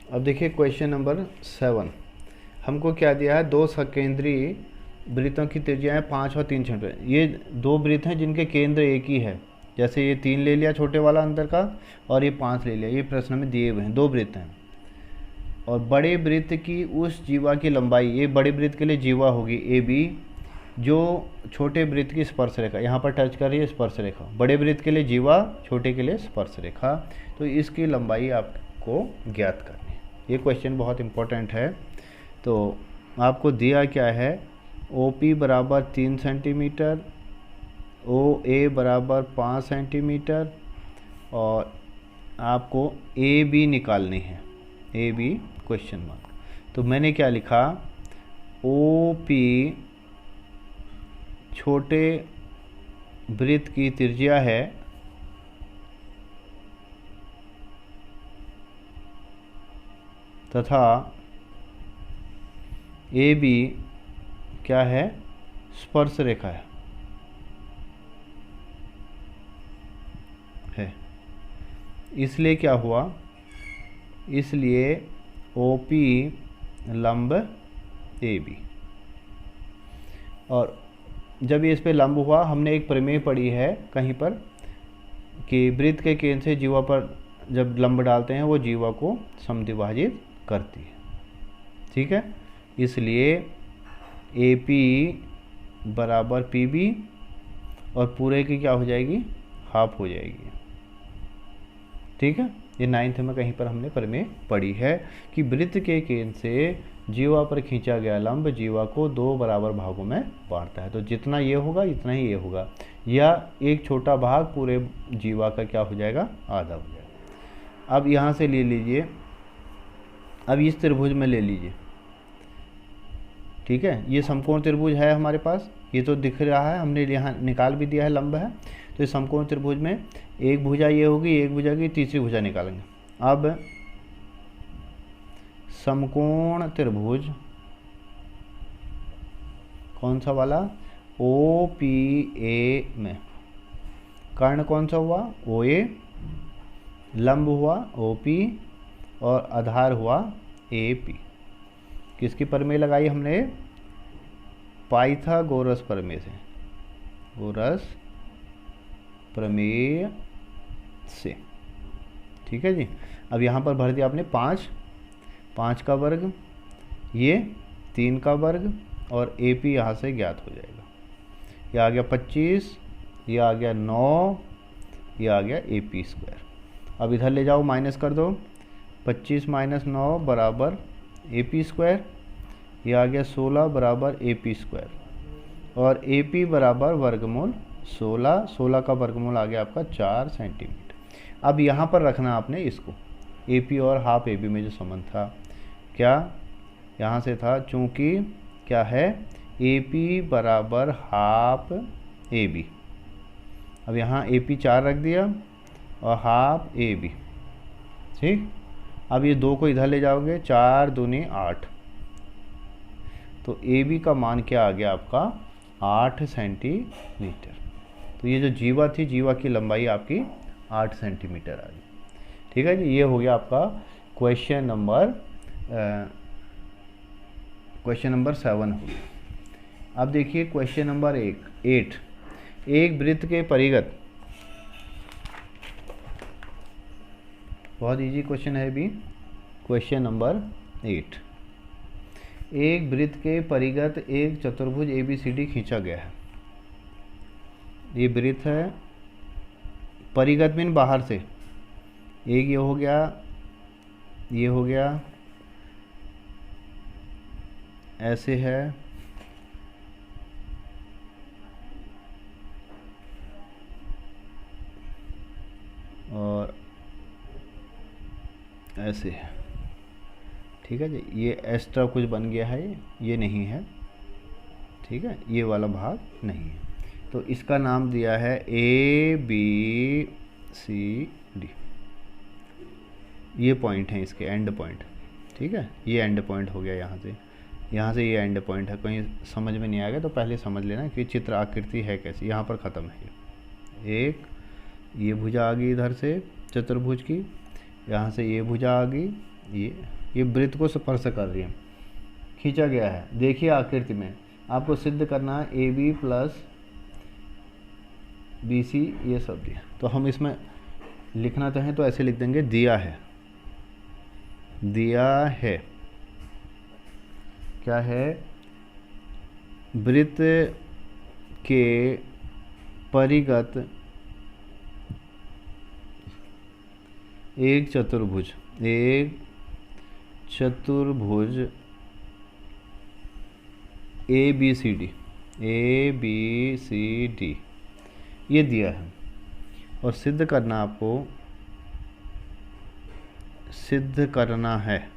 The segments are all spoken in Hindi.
अब देखिए क्वेश्चन नंबर 7। हमको क्या दिया है, दो सकेंद्रीय वृत्तों की त्रिज्याएं 5 और 3 सेंटीमीटर। ये दो वृत्त हैं जिनके केंद्र एक ही है। जैसे ये 3 ले लिया छोटे वाला अंदर का, और ये 5 ले लिया। ये प्रश्न में दिए हुए हैं, दो वृत्त हैं। और बड़े वृत्त की उस जीवा की लंबाई, ये बड़े वृत्त के लिए जीवा होगी ए बी, जो छोटे वृत्त की स्पर्श रेखा यहाँ पर टच कर रही है, स्पर्श रेखा। बड़े वृत्त के लिए जीवा, छोटे के लिए स्पर्श रेखा। तो इसकी लंबाई आपको ज्ञात करनी है। ये क्वेश्चन बहुत इंपॉर्टेंट है। तो आपको दिया क्या है, ओ पी बराबर 3 सेंटीमीटर, ओ ए बराबर 5 सेंटीमीटर, और आपको ए बी निकालनी है। A B question mark. तो मैंने क्या लिखा, ओ पी छोटे वृत्त की त्रिज्या है तथा ए बी क्या है, स्पर्श रेखा है। इसलिए क्या हुआ, इसलिए ओ पी लंब ए बी। और जब ये इस पे लंब हुआ, हमने एक प्रमेय पढ़ी है कहीं पर कि वृत्त के केंद्र से जीवा पर जब लंब डालते हैं वो जीवा को समद्विभाजित करती है। ठीक है, इसलिए ए पी बराबर पी बी, और पूरे की क्या हो जाएगी, हाफ हो जाएगी। ठीक है, ये 9th में कहीं पर हमने प्रमेय पढ़ी है कि वृत्त के केंद्र से जीवा पर खींचा गया लंब जीवा को 2 बराबर भागों में बांटता है। तो जितना ये होगा इतना ही ये होगा, या एक छोटा भाग पूरे जीवा का क्या हो जाएगा, आधा हो जाएगा। अब यहाँ से ले लीजिए, अब इस त्रिभुज में ले लीजिए। ठीक है, ये समकोण त्रिभुज है हमारे पास, ये तो दिख रहा है, हमने यहाँ निकाल भी दिया है, लंब है। तो इस समकोण त्रिभुज में एक भुजा ये होगी, एक भुजा की, तीसरी भुजा निकालेंगे। अब समकोण त्रिभुज कौन सा वाला, ओ पी ए में कर्ण कौन सा हुआ, ओ ए, लंब हुआ ओ पी, और आधार हुआ ए पी। किसकी प्रमेय लगाई हमने, पाइथागोरस प्रमेय से, गोरस प्रमेय से। ठीक है जी। अब यहाँ पर भर दिया आपने 5 का वर्ग, ये 3 का वर्ग, और ए पी यहाँ से ज्ञात हो जाएगा। ये आ गया 25, ये आ गया 9, ये आ गया ए पी स्क्वायर। अब इधर ले जाओ, माइनस कर दो, 25 माइनस 9 बराबर ए पी स्क्वायर, ये आ गया 16 बराबर ए पी स्क्वायर, और ए पी बराबर वर्गमूल 16, 16 का वर्गमूल आ गया आपका 4 सेंटीमीटर। अब यहाँ पर रखना आपने इसको, ए पी और हाफ ए बी में जो संबंध था, क्या यहाँ से था, चूँकि क्या है, ए पी बराबर हाफ ए बी। अब यहाँ ए पी 4 रख दिया और हाफ ए बी। ठीक, अब ये 2 को इधर ले जाओगे, 4 दूनी 8, तो ए बी का मान क्या आ गया आपका, 8 सेंटीमीटर। तो ये जो जीवा थी, जीवा की लंबाई आपकी 8 सेंटीमीटर आ गई। ठीक है जी, ये हो गया आपका क्वेश्चन नंबर 7 हो गया। अब देखिए क्वेश्चन नंबर 8। एक वृत्त के परिगत, बहुत इजी क्वेश्चन है भी। क्वेश्चन नंबर 8, एक वृत्त के परिगत एक चतुर्भुज ABCD खींचा गया है। ये वृत्त है, परिगत मीन बाहर से, एक ये हो गया, ये हो गया, ऐसे है, और ऐसे है। ठीक है जी, ये एक्स्ट्रा कुछ बन गया है, ये नहीं है। ठीक है, ये वाला भाग नहीं है। तो इसका नाम दिया है ABCD। ये पॉइंट है इसके, एंड पॉइंट। ठीक है, ये एंड पॉइंट हो गया यहाँ से ये एंड पॉइंट है। कहीं समझ में नहीं आएगा तो पहले समझ लेना कि चित्र आकृति है कैसी। यहाँ पर ख़त्म है एक, ये भुजा आ गई इधर से चतुर्भुज की, यहाँ से ये भुजा आ गई, ये वृत्त को स्पर्श कर रही है, खींचा गया है। देखिए आकृति में आपको सिद्ध करना है A B plus B C ये सब दिया। तो हम इसमें लिखना चाहें तो ऐसे लिख देंगे दिया है, दिया है क्या है, वृत्त के परिगत एक चतुर्भुज ए बी सी डी ये दिया है। और सिद्ध करना, आपको सिद्ध करना है,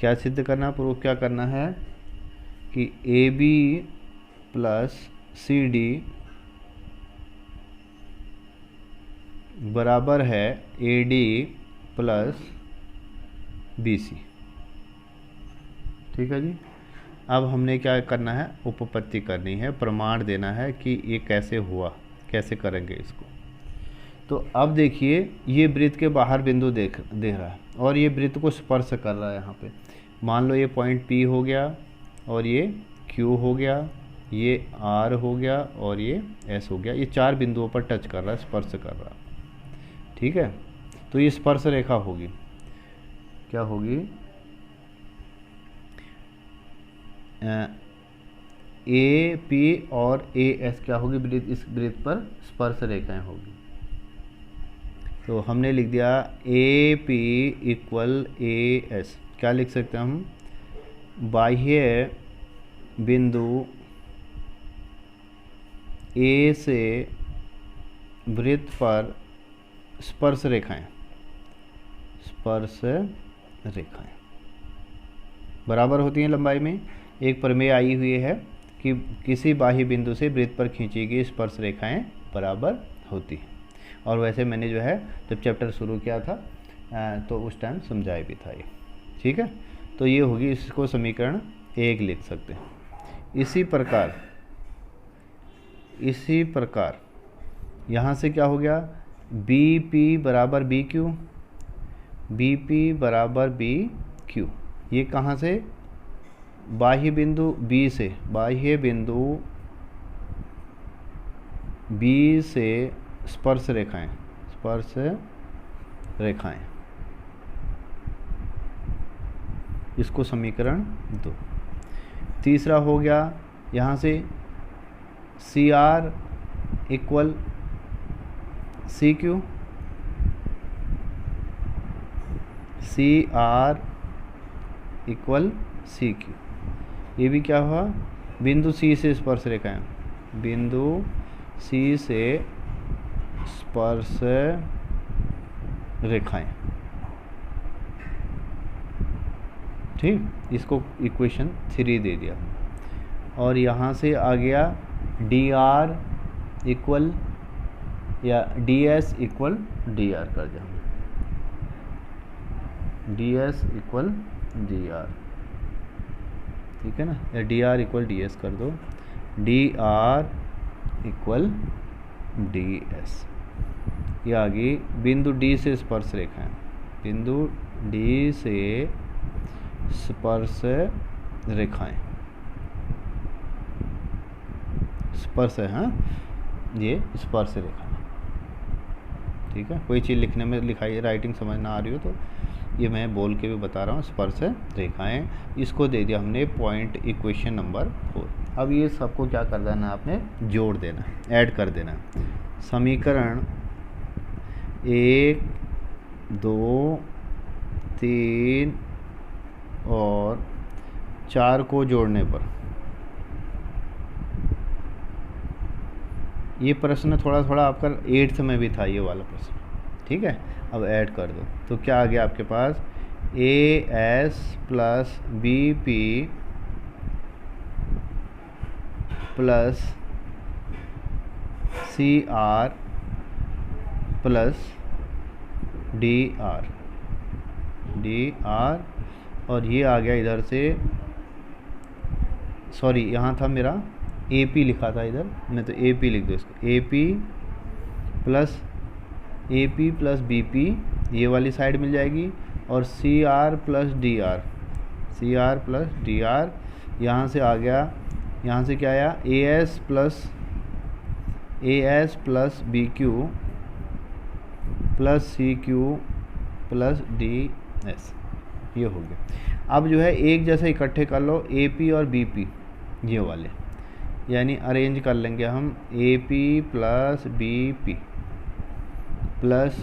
क्या सिद्ध करना, प्रूफ क्या करना है कि A B plus C D बराबर है A D plus B C. ठीक है जी। अब हमने क्या करना है, उपपत्ति करनी है, प्रमाण देना है कि ये कैसे हुआ, कैसे करेंगे इसको। तो अब देखिए ये वृत्त के बाहर बिंदु दे रहा है और ये वृत्त को स्पर्श कर रहा है। यहाँ पे मान लो ये पॉइंट P हो गया और ये Q हो गया, ये R हो गया और ये S हो गया। ये 4 बिंदुओं पर टच कर रहा है, स्पर्श कर रहा है। ठीक है, तो ये स्पर्श रेखा होगी, क्या होगी, ए पी और ए एस क्या होगी, वृत्त, इस वृत्त पर स्पर्श रेखाएं होगी। तो हमने लिख दिया A P equal A S. क्या लिख सकते हैं हम, बाह्य बिंदु ए से वृत्त पर स्पर्श रेखाएं बराबर होती हैं लंबाई में। एक प्रमेय आई हुई है कि किसी बाह्य बिंदु से वृत्त पर खींची गई स्पर्श रेखाएं बराबर होती हैं। और वैसे मैंने जो है जब चैप्टर शुरू किया था तो उस टाइम समझाया भी था ये। ठीक है, तो ये होगी, इसको समीकरण 1 लिख सकते हैं। इसी प्रकार यहाँ से क्या हो गया, बी पी बराबर बी क्यू, बी पी बराबर बी क्यू। ये कहाँ से, बाह्य बिंदु बी से, बाह्य बिंदु बी से स्पर्श रेखाएं, इसको समीकरण 2। तीसरा हो गया यहाँ से C R equal C Q, C R equal C Q. ये भी क्या हुआ, बिंदु सी से स्पर्श रेखाएं, बिंदु सी से स्पर्श रेखाएं। ठीक, इसको इक्वेशन 3 दे दिया। और यहाँ से आ गया डी आर इक्वल या D S equal D R कर दिया, D S equal D R. ठीक है ना, या D R equal D S कर दो, D R equal D S. ये आ गई बिंदु डी से स्पर्श रेखाएं, बिंदु डी से स्पर्श रेखाएं, स्पर्श है, हाँ ये स्पर्श रेखा। ठीक है, कोई चीज़ लिखने में लिखाई राइटिंग समझ ना आ रही हो तो ये मैं बोल के भी बता रहा हूँ, स्पर्श रेखाएं। इसको दे दिया हमने पॉइंट इक्वेशन नंबर 4। अब ये सबको क्या कर देना है, आपने जोड़ देना, ऐड कर देना। समीकरण 1 2 3 और 4 को जोड़ने पर, ये प्रश्न थोड़ा थोड़ा आपका 8th में भी था ये वाला प्रश्न। ठीक है, अब ऐड कर दो तो क्या आ गया आपके पास, A S plus B P plus C R plus D R, और ये आ गया इधर से, सॉरी यहाँ था मेरा ए पी लिखा था इधर, मैं तो ए पी लिख दो इसको, A P plus B P ये वाली साइड मिल जाएगी, और C R plus D R, C R plus D R, यहाँ से आ गया, यहाँ से क्या आया, A S plus B Q plus C Q plus D S, ये हो गया। अब जो है एक जैसे इकट्ठे कर लो ए पी और बी पी, ये वाले, यानी अरेंज कर लेंगे हम, A P plus B P plus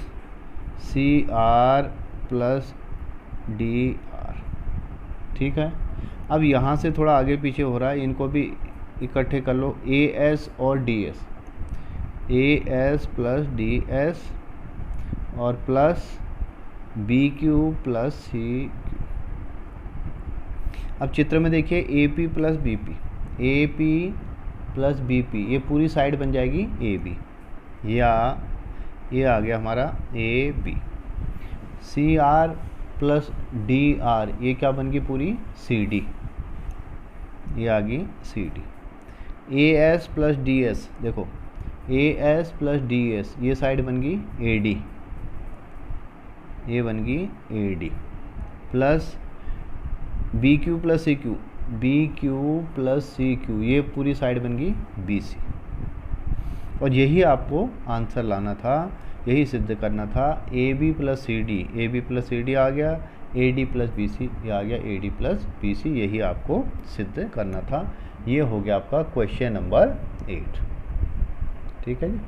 C R plus D R, ठीक है। अब यहाँ से थोड़ा आगे पीछे हो रहा है, इनको भी इकट्ठे कर लो, ए एस और D S, A S plus D S और plus B Q plus C Q. अब चित्र में देखिए A P plus B P, A P plus B P, ये पूरी साइड बन जाएगी ए बी, या ये आ गया हमारा A B. C R plus D R, ये क्या बन गई पूरी सी डी, ये आ गई C D. A S plus D S, देखो A S plus D S, ये साइड बन गई ए डी, ये बन गई A D, plus B Q plus C Q, B Q plus C Q, ये पूरी साइड बन गई बी सी। और यही आपको आंसर लाना था, यही सिद्ध करना था, A B plus C D, A B plus C D आ गया, A D plus B C, ये आ गया A D plus B C, यही आपको सिद्ध करना था। ये हो गया आपका क्वेश्चन नंबर 8, ठीक है जी।